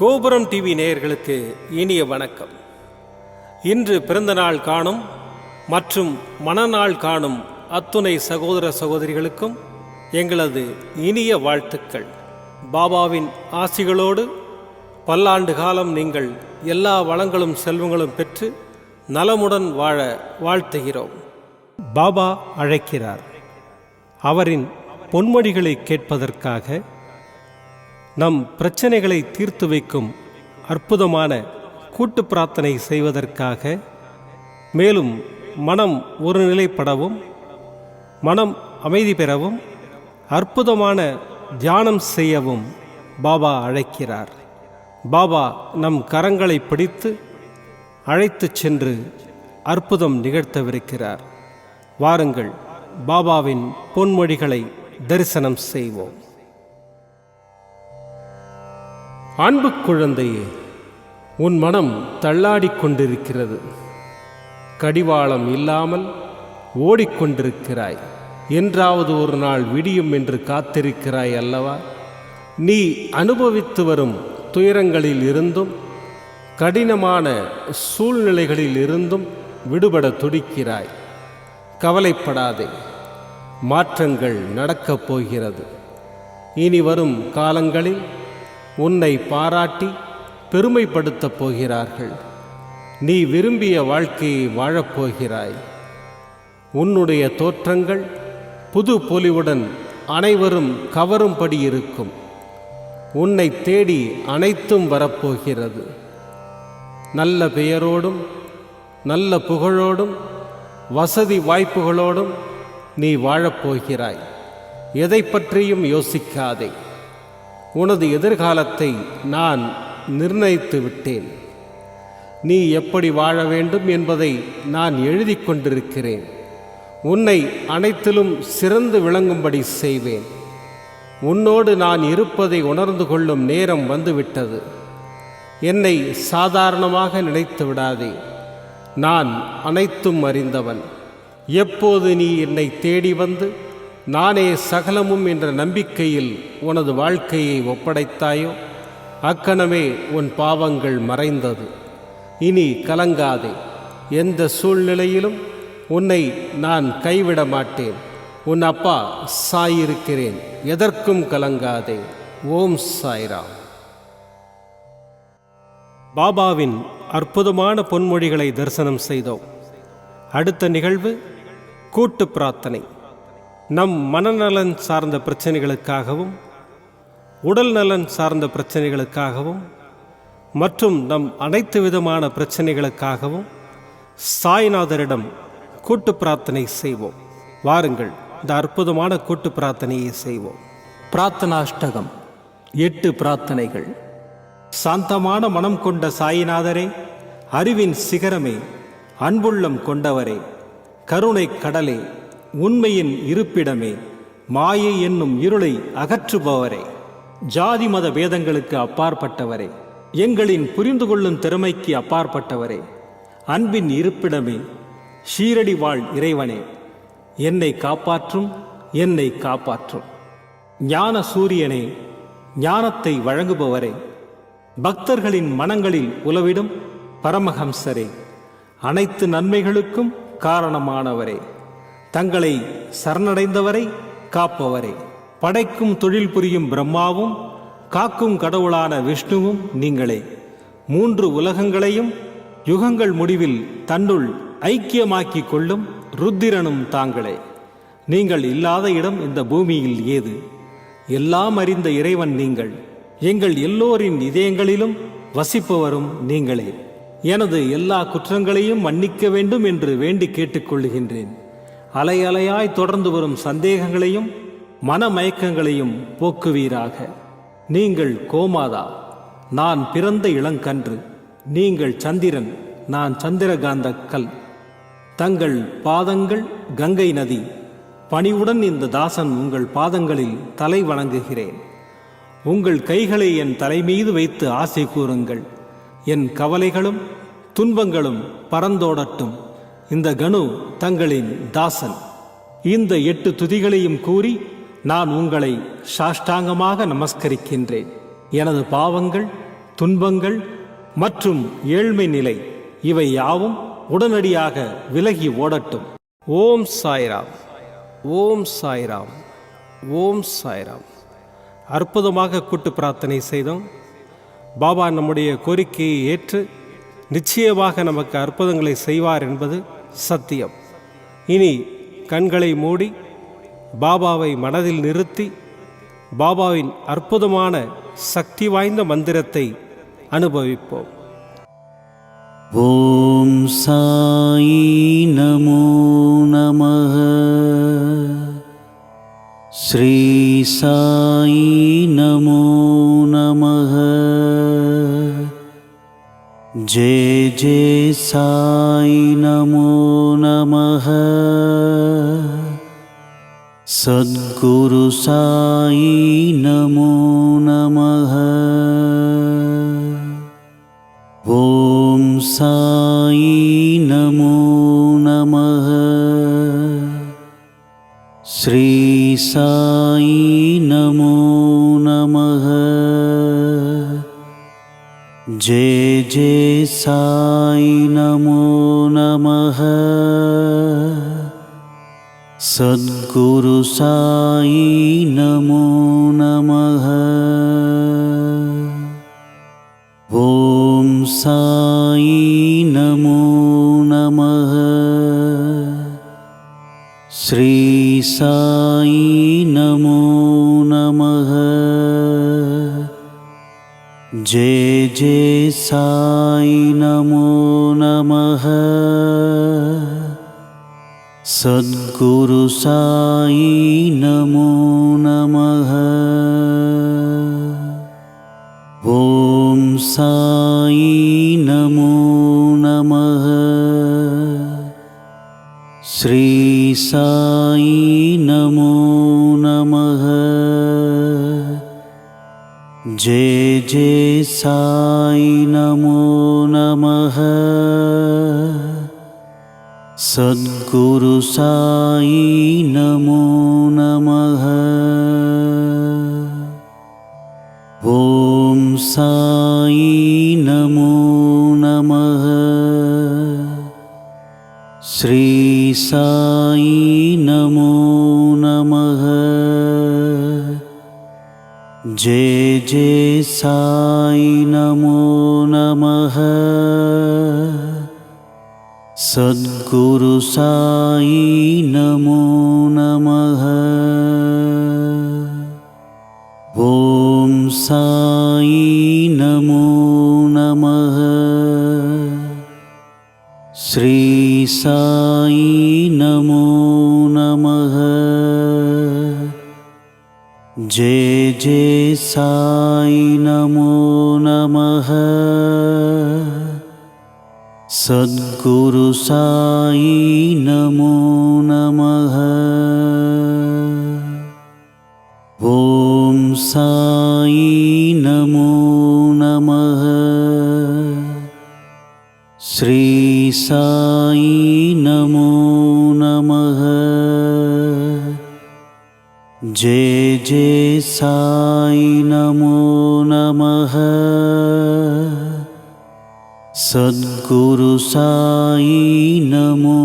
கோபுரம் டிவி நேயர்களுக்கு இனிய வணக்கம். இன்று பிறந்தநாள் காணும் மற்றும் மணநாள் காணும் அத்துணை சகோதர சகோதரிகளுக்கும் எங்களது இனிய வாழ்த்துக்கள். பாபாவின் ஆசிகளோடு பல்லாண்டு காலம் நீங்கள் எல்லா வளங்களும் செல்வங்களும் பெற்று நலமுடன் வாழ வாழ்த்துகிறோம். பாபா அழைக்கிறார். அவரின் பொன்மொழிகளை கேட்பதற்காக, நம் பிரச்சனைகளை தீர்த்து வைக்கும் அற்புதமான கூட்டு பிரார்த்தனை செய்வதற்காக, மேலும் மனம் ஒருநிலைப்படவும் மனம் அமைதி பெறவும் அற்புதமான தியானம் செய்யவும் பாபா அழைக்கிறார். பாபா நம் கரங்களை பிடித்து அழைத்துச் சென்று அற்புதம் நிகழ்த்தவிருக்கிறார். வாருங்கள், பாபாவின் பொன்மொழிகளை தரிசனம் செய்வோம். அன்பு குழந்தையே, உன் மனம் தள்ளாடிக் கொண்டிருக்கிறது. கடிவாளம் இல்லாமல் ஓடிக்கொண்டிருக்கிறாய். என்றாவது ஒரு நாள் விடியும் என்று காத்திருக்கிறாய் அல்லவா? நீ அனுபவித்து வரும் துயரங்களில் இருந்தும் கடினமான சூழ்நிலைகளில் இருந்தும் விடுபட துடிக்கிறாய். கவலைப்படாதே, மாற்றங்கள் நடக்கப் போகிறது. இனி வரும் காலங்களில் உன்னை பாராட்டி பெருமைப்படுத்தப் போகிறார்கள். நீ விரும்பிய வாழ்க்கையை வாழப்போகிறாய். உன்னுடைய தோற்றங்கள் புது பொலிவுடன் அனைவரும் கவரும்படி இருக்கும். உன்னை தேடி அனைத்தும் வரப்போகிறது. நல்ல பெயரோடும் நல்ல புகழோடும் வசதி வாய்ப்புகளோடும் நீ வாழப்போகிறாய். எதை பற்றியும் யோசிக்காதே. உனது எதிர்காலத்தை நான் நிர்ணயித்து விட்டேன். நீ எப்படி வாழ வேண்டும் என்பதை நான் எழுதி கொண்டிருக்கிறேன். உன்னை அனைத்திலும் சிறந்து விளங்கும்படி செய்வேன். உன்னோடு நான் இருப்பதை உணர்ந்து கொள்ளும் நேரம் வந்துவிட்டது. என்னை சாதாரணமாக நினைத்து விடாதே. நான் அனைத்தும் அறிந்தவன். எப்போது நீ என்னை தேடி வந்து நானே சகலமும் என்ற நம்பிக்கையில் உனது வாழ்க்கையை ஒப்படைத்தாயோ, அக்கணமே உன் பாவங்கள் மறைந்தது. இனி கலங்காதே. எந்த சூழ்நிலையிலும் உன்னை நான் கைவிட மாட்டேன். உன் அப்பா சாயிருக்கிறேன். எதற்கும் கலங்காதே. ஓம் சாய்ராம். பாபாவின் அற்புதமான பொன்மொழிகளை தரிசனம் செய்தோம். அடுத்த நிகழ்வு கூட்டு பிரார்த்தனை. நம் மனநலன் சார்ந்த பிரச்சனைகளுக்காகவும் உடல் நலன் சார்ந்த பிரச்சனைகளுக்காகவும் மற்றும் நம் அனைத்து விதமான பிரச்சனைகளுக்காகவும் சாய்நாதரிடம் கூட்டு பிரார்த்தனை செய்வோம். வாருங்கள், இந்த அற்புதமான கூட்டு பிரார்த்தனையை செய்வோம். பிரார்த்தனாஷ்டகம். 8 பிரார்த்தனைகள். சாந்தமான மனம் கொண்ட சாயிநாதரே, அறிவின் சிகரமே, அன்புள்ளம் கொண்டவரே, கருணை கடலே, உண்மையின் இருப்பிடமே, மாயை என்னும் இருளை அகற்றுபவரே, ஜாதி மத பேதங்களுக்கு அப்பாற்பட்டவரே, எங்களின் புரிந்து கொள்ளும் திறமைக்கு அப்பாற்பட்டவரே, அன்பின் இருப்பிடமே, ஷீரடி வாழ் இறைவனே, என்னை காப்பாற்றும், என்னை காப்பாற்றும். ஞான சூரியனே, ஞானத்தை வழங்குபவரே, பக்தர்களின் மனங்களில் உலவிடும் பரமஹம்சரே, அனைத்து நன்மைகளுக்கும் காரணமானவரே, தங்களை சரணடைந்தவரை காப்பவரே, படைக்கும் தொழில் புரியும் பிரம்மாவும் காக்கும் கடவுளான விஷ்ணுவும் நீங்களே. 3 உலகங்களையும் யுகங்கள் முடிவில் தன்னுள் ஐக்கியமாக்கிக் கொள்ளும் ருத்திரனும் தாங்களே. நீங்கள் இல்லாத இடம் இந்த பூமியில் ஏது? எல்லாம் அறிந்த இறைவன் நீங்கள். எங்கள் எல்லோரின் இதயங்களிலும் வசிப்பவரும் நீங்களே. எனது எல்லா குற்றங்களையும் மன்னிக்க வேண்டும் என்று வேண்டி கேட்டுக்கொள்ளுகின்றேன். அலை அலையாய் தொடர்ந்து வரும் சந்தேகங்களையும் மனமயக்கங்களையும் போக்குவீராக. நீங்கள் கோமாதா, நான் பிறந்த இளங்கன்று. நீங்கள் சந்திரன், நான் சந்திரகாந்த கல். தங்கள் பாதங்கள் கங்கை நதி. பணிவுடன் இந்த தாசன் உங்கள் பாதங்களில் தலை வணங்குகிறேன். உங்கள் கைகளை என் தலைமீது வைத்து ஆசை கூறுங்கள். என் கவலைகளும் துன்பங்களும் பறந்தோடட்டும். இந்த கணு தங்களின் தாசன். இந்த 8 துதிகளையும் கூறி நான் உங்களை சாஷ்டாங்கமாக நமஸ்கரிக்கின்றேன். எனது பாவங்கள் துன்பங்கள் மற்றும் ஏழ்மை நிலை இவை யாவும் உடனடியாக விலகி ஓடட்டும். ஓம் சாய்ராம், ஓம் சாய்ராம், ஓம் சாய்ராம். அற்புதமாக கூட்டு பிரார்த்தனை செய்தோம். பாபா நம்முடைய கோரிக்கையை ஏற்று நிச்சயமாக நமக்கு அற்புதங்களை செய்வார் என்பது சத்தியம். இனி கண்களை மூடி பாபாவை மனதில் நிறுத்தி பாபாவின் அற்புதமான சக்தி வாய்ந்த மந்திரத்தை அனுபவிப்போம். ஓம் சாயி நமோ நமः. ஸ்ரீ சாயி நமோ நமः. ஜெய ஜெய சாயி நமோ நமः. சத்குரு சாயி நமோ நமः. ஓம் சாயி நமோ நமः. ஸ்ரீ சாயி நமோ நமः. ஜெய ஜெய சாயி நமோ நமः. சத்குரு சாயி நமோ நமः. ஓம் சாயி நமோ நமः. ஸ்ரீ சாயி நமோ நமः. ஜெய ஜெய சாயி நமோ நமः. சத்குரு சாயி நமோ நமः. ஓம் சாயி நமோ நமः. ஸ்ரீ சாயி நமோ நமः. ஜெய ஜெய சாயி நமோ நமः. சத்குரு சாயி நமோ நமः. ஓம் சாயி நமோ நமः. ஸ்ரீ சாயி நமோ நமः. ஜெய ஜெய சாயி நமோ நமः. சத்குரு சாயி நமோ நமः. ஓம் சாயி நமோ நமः. ஸ்ரீ சாயி நமோ நமः. ஜெய ஜெய சாயி நமோ நமः. சத்குரு சாயி நமோ நமः. ஓம் சாயி நமோ நமः. ஸ்ரீ சாயி நமோ நமः. ஜெய ஜெய சாயி நமோ நமः. சத்குரு சாயி நமோ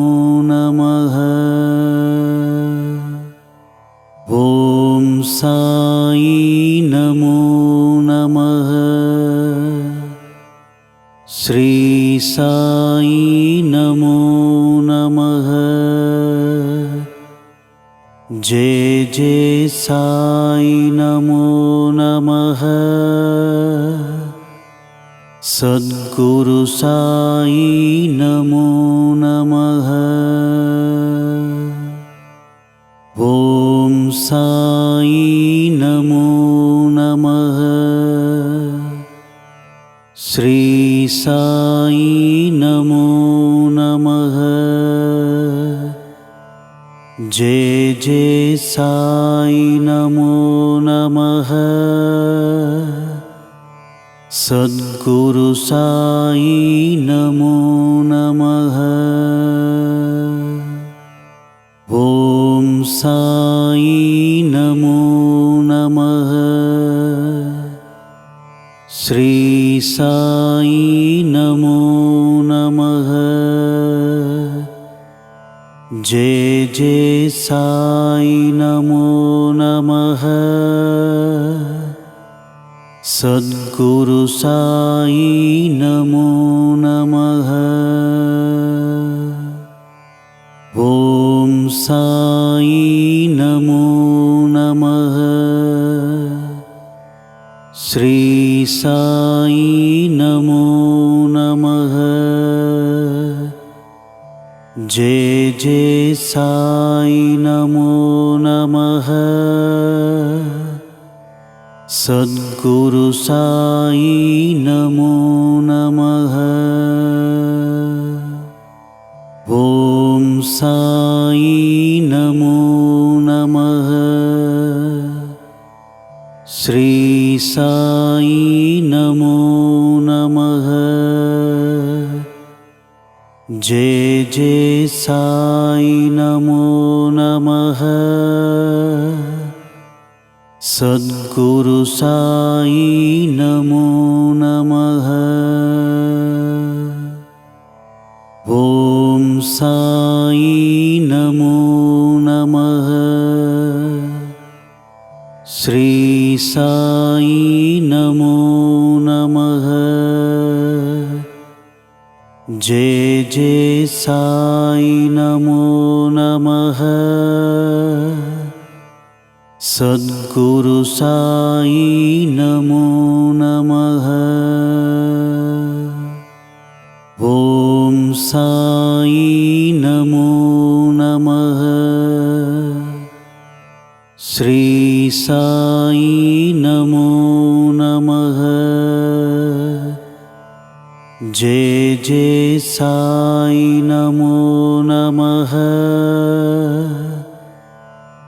நமः. ஓம் சாயி நமோ நமः. ஸ்ரீ சாயி நமோ நமः. ஜெய ஜெய சாயி நமோ நமः. சத்குரு சாயி நமோ நமः. ஓம் சாயி நமோ நமः. ஸ்ரீ சாயி நமோ நமः. ஜெய ஜெய சாயி நமோ நமः. சத்குரு சாயி நமோ நமः. ஓம் சாயி நமோ நமः. ஸ்ரீ साई नमो नमः। जय जय साई नमो नमः। सद्गुरु साई नमो नमः। ओम साई नमो नमः। श्री साई नमो नमः। जय जय साई नमो नमः। सद्गुरु साई नमो नमः। ओम साई नमो नमः। श्री साई नमो नमः। जय जय साई नमो नमः। सद्गुरु साई नमो नमः। ओम साई नमो नमः। श्री साई नमो नमः। जय जय साई नमो नमः। सद्गुरु साई नमो नमः। ओम साई नमो नमः। श्री साई नमो नमः। जय जय साई नमो नमः।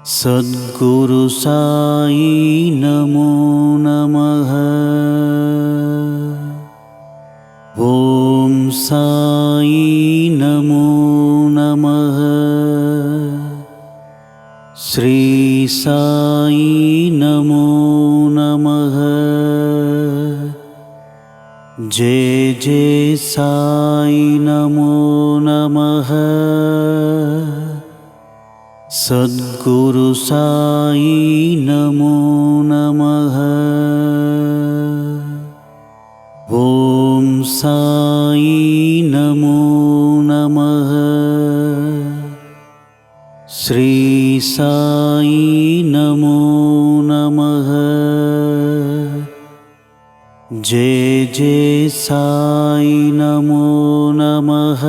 सद्गुरु साई नमो नमः। ओम साई नमो नमः। श्री साई नमो नमः। जय जय साई नमो नमः। सद्गुरु साई नमो नमः। ओम साई नमो नमः। श्री साई नमो नमः। जय जय साई नमो नमः।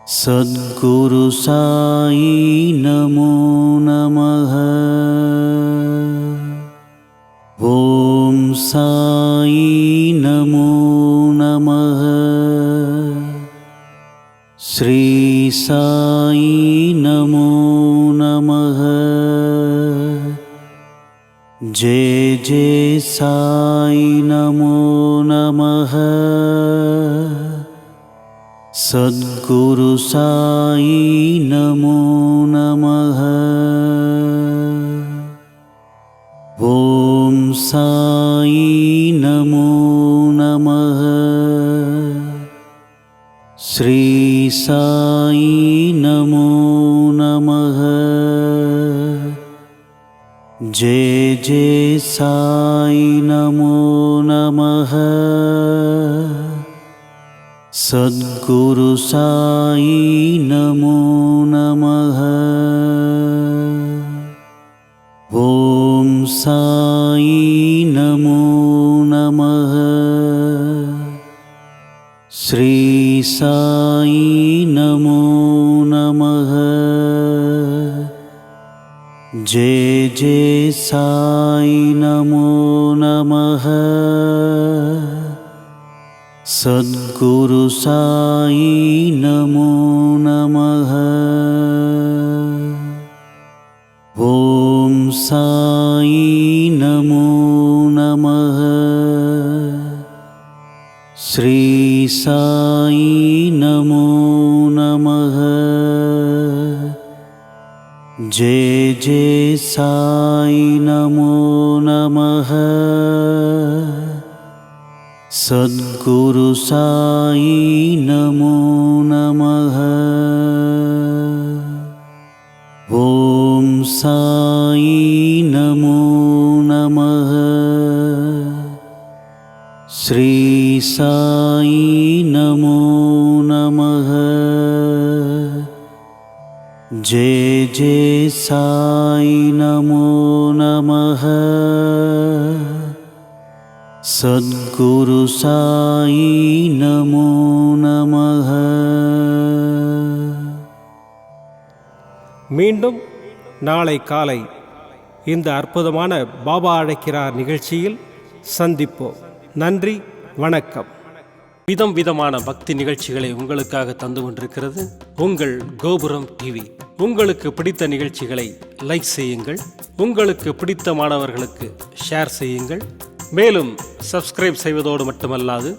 सद्गुरु साई नमो नमः। ओम साई नमो नमः। श्री साई नमो नमः। जय जय साई नमो नमः। सद्गुरु साई नमो नमः। ओम साई नमो नमः। श्री साई नमो नमः। जय जय साई नमो नमः। सद्गुरु साई नमो नमः। ओम साई नमो नमः। श्री साई नमो नमः। जय जय साई नमो नमः। सद्गुरु साई नमो नमः। ओम साई नमो नमः। श्री साई नमो नमः। जय जय साई नमो नमः। सद्गुरु साई नमो नमः। ॐ साई नमो नमः। श्री साई नमो नमः। जय जय साई नमो नमः। सद्गुरु साई नमो नमः। மீண்டும் நாளை காலை இந்த அற்புதமான பாபா அழைக்கிறார் நிகழ்ச்சியில் சந்திப்போம். நன்றி, வணக்கம். விதம் விதமான பக்தி நிகழ்ச்சிகளை உங்களுக்காக தந்து கொண்டிருக்கிறது உங்கள் கோபுரம் டிவி. உங்களுக்கு பிடித்த நிகழ்ச்சிகளை லைக் செய்யுங்கள், உங்களுக்கு பிடித்த மாணவர்களுக்கு ஷேர் செய்யுங்கள். மேலும் சப்ஸ்கிரைப் செய்வதோடு மட்டுமல்லாது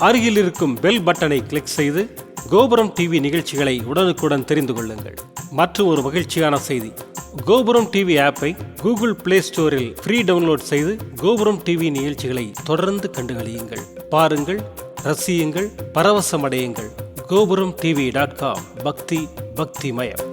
அருகில் இருக்கும் பெல் பட்டனை கிளிக் செய்து கோபுரம் டிவி நிகழ்ச்சிகளை உடனுக்குடன் தெரிந்து கொள்ளுங்கள். மற்றும் ஒரு மகிழ்ச்சியான செய்தி, கோபுரம் டிவி ஆப்பை கூகுள் பிளே ஸ்டோரில் ஃப்ரீ டவுன்லோட் செய்து கோபுரம் டிவி நிகழ்ச்சிகளை தொடர்ந்து கண்டுகளியுங்கள். பாருங்கள், ரசியுங்கள், பரவசமடையுங்கள். gopuramtv.com. பக்தி பக்திமயம்.